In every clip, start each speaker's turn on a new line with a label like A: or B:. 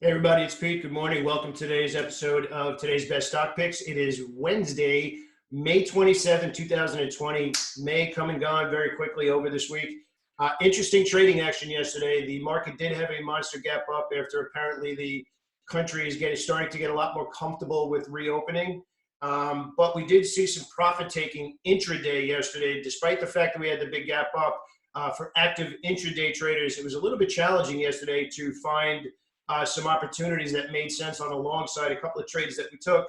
A: Hey everybody, it's Pete. Good morning. Welcome to today's episode of today's Best Stock Picks. It is Wednesday, May 27, 2020. May come and gone very quickly over this week. Interesting trading action yesterday. The market did have a monster gap up after apparently the country is starting to get a lot more comfortable with reopening. But we did see some profit taking intraday yesterday, despite the fact that we had the big gap up. For active intraday traders, it was a little bit challenging yesterday to find some opportunities that made sense on the long side. A couple of trades that we took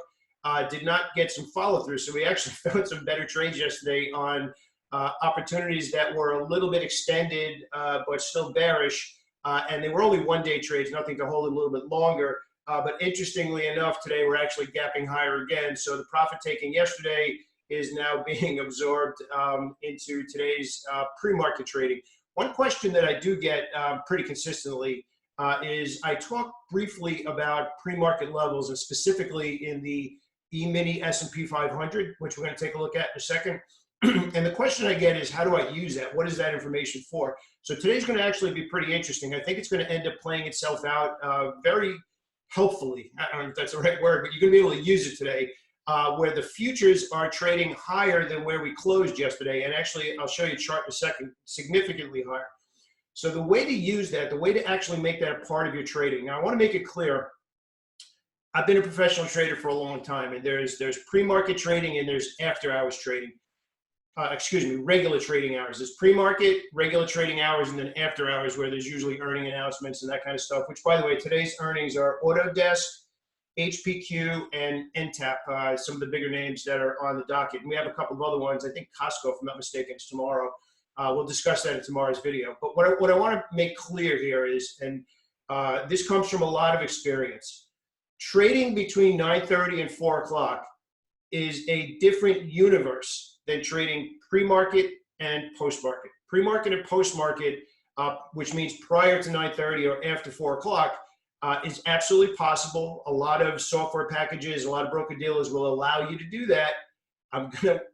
A: did not get some follow through. So we actually found some better trades yesterday on opportunities that were a little bit extended, but still bearish. And they were only one-day trades, nothing to hold a little bit longer. But interestingly enough, today we're actually gapping higher again. So the profit taking yesterday is now being absorbed into today's pre-market trading. One question that I do get pretty consistently is I talked briefly about pre-market levels, and specifically in the E-mini S&P 500, which we're going to take a look at in a second. And the question I get is, how do I use that? What is that information for? So today's going to actually be pretty interesting. I think it's going to end up playing itself out very helpfully. I don't know if that's the right word, but you're going to be able to use it today, where the futures are trading higher than where we closed yesterday. And actually, I'll show you a chart in a second, significantly higher. So the way to use that, the way to actually make that a part of your trading. Now, I want to make it clear, I've been a professional trader for a long time, and there's pre-market trading and there's after-hours trading. Regular trading hours. There's pre-market, regular trading hours, and then after-hours where there's usually earning announcements and that kind of stuff, which, by the way, today's earnings are Autodesk, HPQ, and NTAP, some of the bigger names that are on the docket. And we have a couple of other ones. I think Costco, if I'm not mistaken, is tomorrow. We'll discuss that in tomorrow's video. But what I want to make clear here is, and this comes from a lot of experience, trading between 9:30 and 4 o'clock is a different universe than trading pre-market and post-market. Pre-market and post-market, which means prior to 9:30 or after 4 o'clock, is absolutely possible. A lot of software packages, a lot of broker-dealers will allow you to do that. I'm going to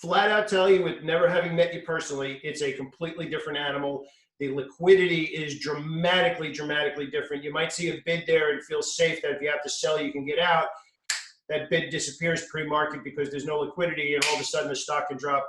A: flat out tell you, with never having met you personally, it's a completely different animal. The liquidity is dramatically different. You might see a bid there and feel safe that if you have to sell, you can get out. That bid disappears pre-market because there's no liquidity, and all of a sudden the stock can drop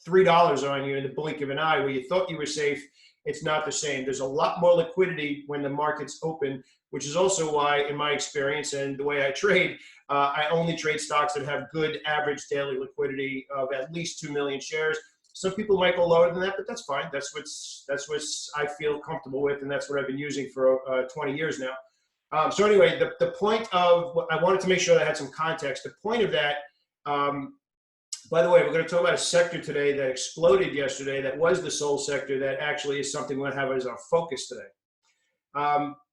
A: $3 on you in the blink of an eye where you thought you were safe. It's not the same. There's a lot more liquidity when the market's open, which is also why, in my experience and the way I trade, I only trade stocks that have good average daily liquidity of at least 2 million shares. Some people might go lower than that, but that's fine. That's what I feel comfortable with, and that's what I've been using for 20 years now. So anyway, the point of what I wanted to make sure that I had some context. The point of that, by the way, we're going to talk about a sector today that exploded yesterday that was the sole sector that actually is something we're going to have as our focus today.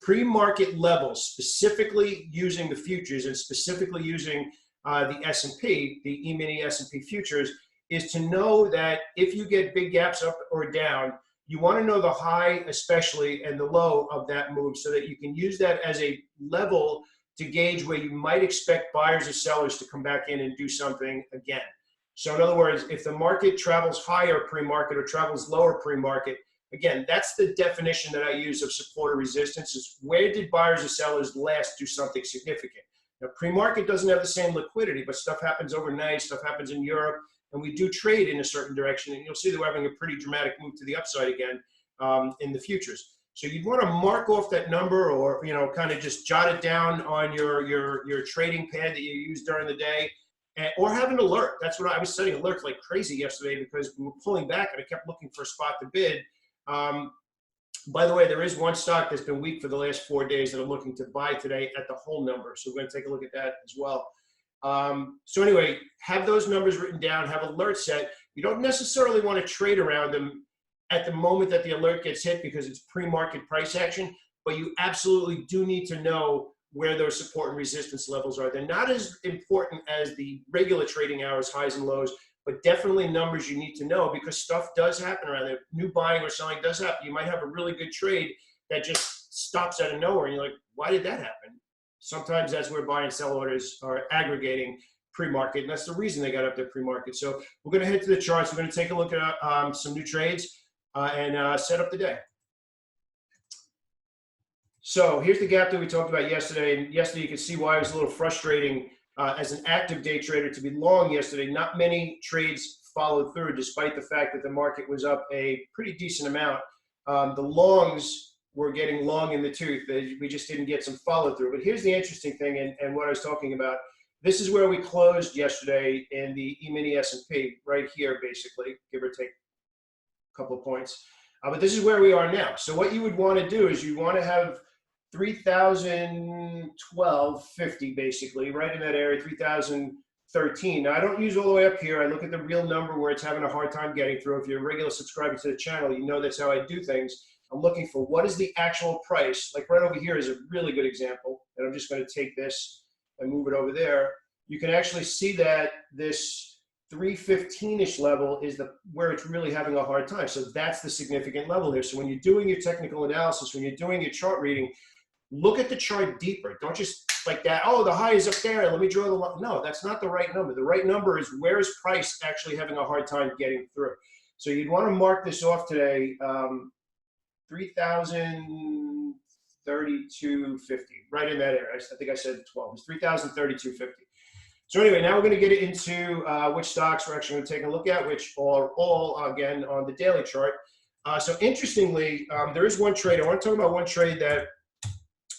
A: Pre-market levels, specifically using the futures and specifically using the S&P, the E-mini S&P futures, is to know that if you get big gaps up or down, you want to know the high especially and the low of that move so that you can use that as a level to gauge where you might expect buyers or sellers to come back in and do something again. So in other words, if the market travels higher pre-market or travels lower pre-market, again, that's the definition that I use of support or resistance, is where did buyers or sellers last do something significant? Now, pre-market doesn't have the same liquidity, but stuff happens overnight, stuff happens in Europe, and we do trade in a certain direction, and you'll see that we're having a pretty dramatic move to the upside again in the futures. So you'd want to mark off that number, or kind of just jot it down on your trading pad that you use during the day. Or have an alert. That's what I was setting alerts like crazy yesterday because we were pulling back and I kept looking for a spot to bid. By the way, there is one stock that's been weak for the last 4 days that I'm looking to buy today at the whole number. So we're going to take a look at that as well. So anyway, have those numbers written down, have alerts set. You don't necessarily want to trade around them at the moment that the alert gets hit because it's pre-market price action, but you absolutely do need to know where those support and resistance levels are. They're not as important as the regular trading hours, highs and lows, but definitely numbers you need to know because stuff does happen around there. New buying or selling does happen. You might have a really good trade that just stops out of nowhere and you're like, why did that happen? Sometimes that's where buy and sell orders are aggregating pre-market, and that's the reason they got up there pre-market. So we're going to head to the charts. We're going to take a look at some new trades and set up the day. So here's the gap that we talked about yesterday. And yesterday you can see why it was a little frustrating as an active day trader to be long yesterday. Not many trades followed through despite the fact that the market was up a pretty decent amount. The longs were getting long in the tooth. We just didn't get some follow through. But here's the interesting thing and what I was talking about. This is where we closed yesterday in the E-mini S&P, right here basically, give or take a couple of points. But this is where we are now. So what you would want to do is you want to have 3,012.50 basically, right in that area, 3,013. Now I don't use all the way up here. I look at the real number where it's having a hard time getting through. If you're a regular subscriber to the channel, you know that's how I do things. I'm looking for what is the actual price. Like right over here is a really good example. And I'm just going to take this and move it over there. You can actually see that this 315-ish level is where it's really having a hard time. So that's the significant level here. So when you're doing your technical analysis, when you're doing your chart reading, look at the chart deeper. Don't just like that, oh, the high is up there, let me draw the line. No, that's not the right number. The right number is where is price actually having a hard time getting through. So you'd want to mark this off today, 3,032.50, right in that area. I think I said 12. It's 3,032.50. So anyway, now we're going to get into which stocks we're actually going to take a look at, which are all, again, on the daily chart. So interestingly, there is one trade. I want to talk about one trade that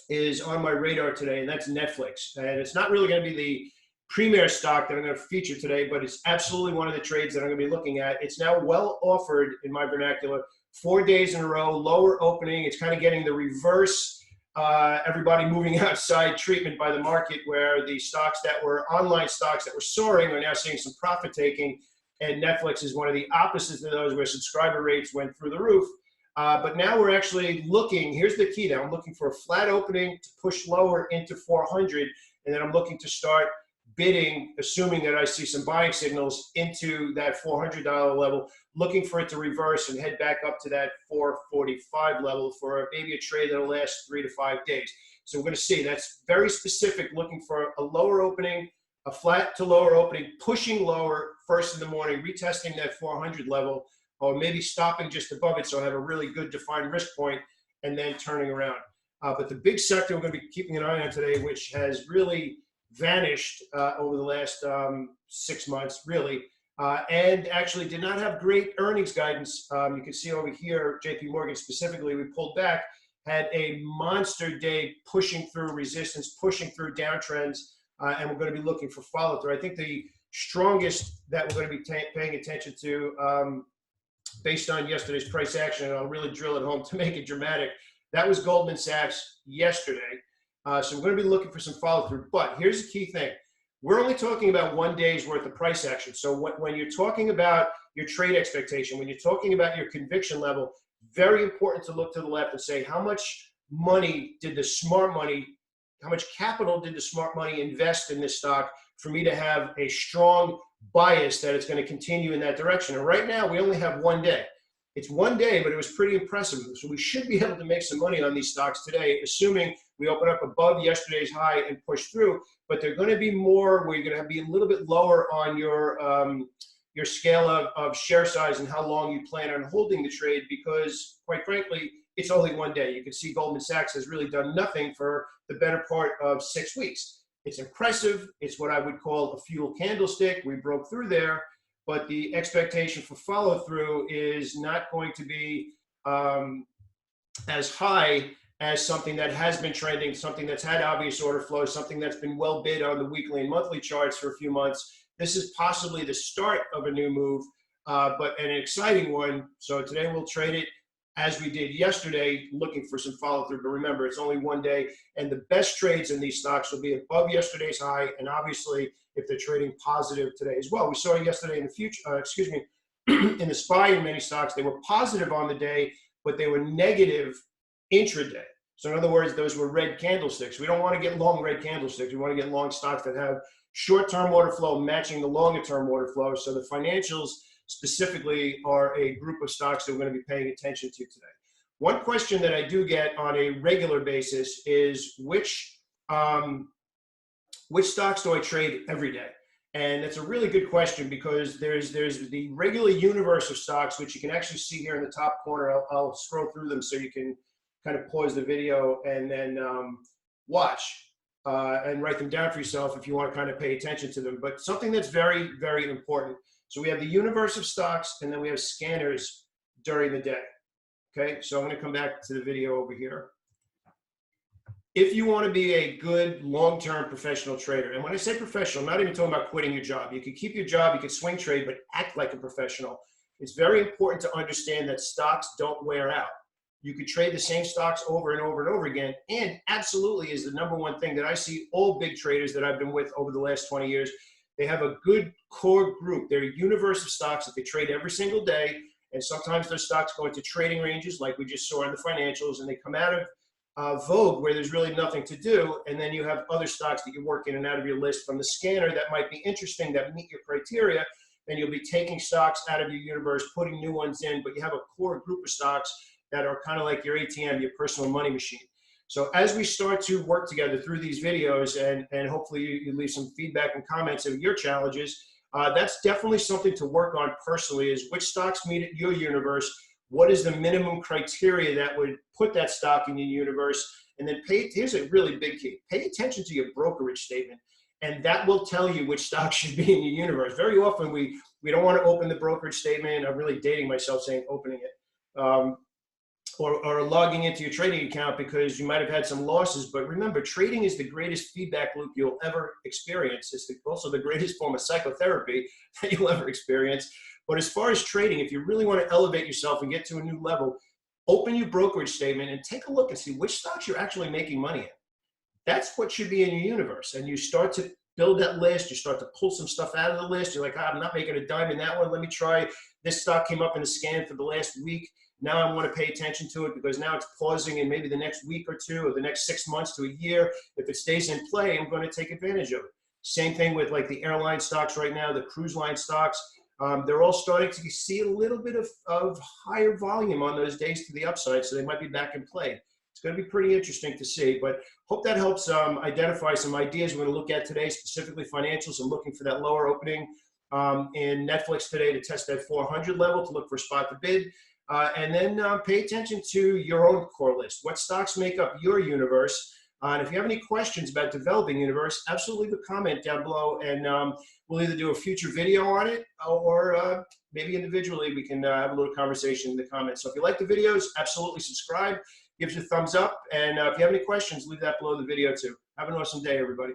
A: is on my radar today, and that's Netflix. And it's not really going to be the premier stock that I'm going to feature today, but it's absolutely one of the trades that I'm going to be looking at. It's now well offered in my vernacular, 4 days in a row, lower opening. It's kind of getting the reverse everybody moving outside treatment by the market, where the stocks that were online stocks that were soaring are now seeing some profit taking, and Netflix is one of the opposites of those, where subscriber rates went through the roof. But now we're actually looking, here's the key now, I'm looking for a flat opening to push lower into 400, and then I'm looking to start bidding, assuming that I see some buying signals into that $400 level, looking for it to reverse and head back up to that 445 level for maybe a trade that'll last 3 to 5 days. So we're going to see. That's very specific, looking for a lower opening, a flat to lower opening, pushing lower first in the morning, retesting that 400 level, or maybe stopping just above it so I have a really good defined risk point, and then turning around. But the big sector we're going to be keeping an eye on today, which has really vanished over the last 6 months, really, and actually did not have great earnings guidance. You can see over here, JP Morgan specifically, we pulled back, had a monster day pushing through resistance, pushing through downtrends, and we're going to be looking for follow through. I think the strongest that we're going to be paying attention to, based on yesterday's price action, and I'll really drill it home to make it dramatic, that was Goldman Sachs yesterday. So we're going to be looking for some follow through. But here's the key thing. We're only talking about 1 day's worth of price action. So when you're talking about your trade expectation, when you're talking about your conviction level, very important to look to the left and say, how much money did the smart money, how much capital did the smart money invest in this stock for me to have a strong bias that it's going to continue in that direction? And right now, we only have 1 day. It's 1 day, but it was pretty impressive. So we should be able to make some money on these stocks today, assuming we open up above yesterday's high and push through. But they're going to be more, where you're going to be a little bit lower on your scale of share size and how long you plan on holding the trade, because quite frankly, it's only 1 day. You can see Goldman Sachs has really done nothing for the better part of 6 weeks. It's impressive. It's what I would call a fuel candlestick. We broke through there, but the expectation for follow through is not going to be as high as something that has been trending, something that's had obvious order flow, something that's been well bid on the weekly and monthly charts for a few months. This is possibly the start of a new move, but an exciting one. So today we'll trade it as we did yesterday, looking for some follow through. But remember, it's only 1 day, and the best trades in these stocks will be above yesterday's high, and obviously if they're trading positive today as well. We saw yesterday in the future, in the SPY in many stocks, they were positive on the day, but they were negative intraday. So in other words, those were red candlesticks. We don't want to get long red candlesticks. We want to get long stocks that have short-term order flow matching the longer-term order flow. So the financials specifically are a group of stocks that we're going to be paying attention to today. One question that I do get on a regular basis is which stocks do I trade every day? And that's a really good question, because there's the regular universe of stocks, which you can actually see here in the top corner. I'll scroll through them so you can kind of pause the video and then watch and write them down for yourself if you want to kind of pay attention to them. But something that's very, very important. So we have the universe of stocks, and then we have scanners during the day. Okay, so I'm going to come back to the video over here. If you want to be a good long-term professional trader, and when I say professional, I'm not even talking about quitting your job. You can keep your job, you can swing trade, but act like a professional. It's very important to understand that stocks don't wear out. You could trade the same stocks over and over and over again, and absolutely is the number one thing that I see all big traders that I've been with over the last 20 years. They have a good core group. They're a universe of stocks that they trade every single day, and sometimes those stocks go into trading ranges like we just saw in the financials, and they come out of vogue where there's really nothing to do, and then you have other stocks that you work in and out of your list from the scanner that might be interesting, that meet your criteria, and you'll be taking stocks out of your universe, putting new ones in, but you have a core group of stocks that are kind of like your ATM, your personal money machine. So as we start to work together through these videos, and hopefully you leave some feedback and comments of your challenges, that's definitely something to work on personally, is which stocks meet your universe, what is the minimum criteria that would put that stock in your universe, and then here's a really big key, pay attention to your brokerage statement, and that will tell you which stocks should be in your universe. Very often we don't want to open the brokerage statement. I'm really dating myself saying opening it. Or logging into your trading account because you might have had some losses. But remember, trading is the greatest feedback loop you'll ever experience. It's also the greatest form of psychotherapy that you'll ever experience. But as far as trading, if you really want to elevate yourself and get to a new level, open your brokerage statement and take a look and see which stocks you're actually making money in. That's what should be in your universe. And you start to build that list. You start to pull some stuff out of the list. You're like, I'm not making a dime in that one. Let me try. This stock came up in the scan for the last week. Now I want to pay attention to it because now it's pausing in maybe the next week or two or the next 6 months to a year. If it stays in play, I'm going to take advantage of it. Same thing with like the airline stocks right now, the cruise line stocks. They're all starting to see a little bit of higher volume on those days to the upside, so they might be back in play. It's going to be pretty interesting to see, but hope that helps identify some ideas we're going to look at today, specifically financials. I'm looking for that lower opening in Netflix today to test that 400 level to look for a spot to bid. And then pay attention to your own core list. What stocks make up your universe? And if you have any questions about developing universe, absolutely leave a comment down below, and we'll either do a future video on it or maybe individually we can have a little conversation in the comments. So if you like the videos, absolutely subscribe, give us a thumbs up, and if you have any questions, leave that below the video too. Have an awesome day, everybody.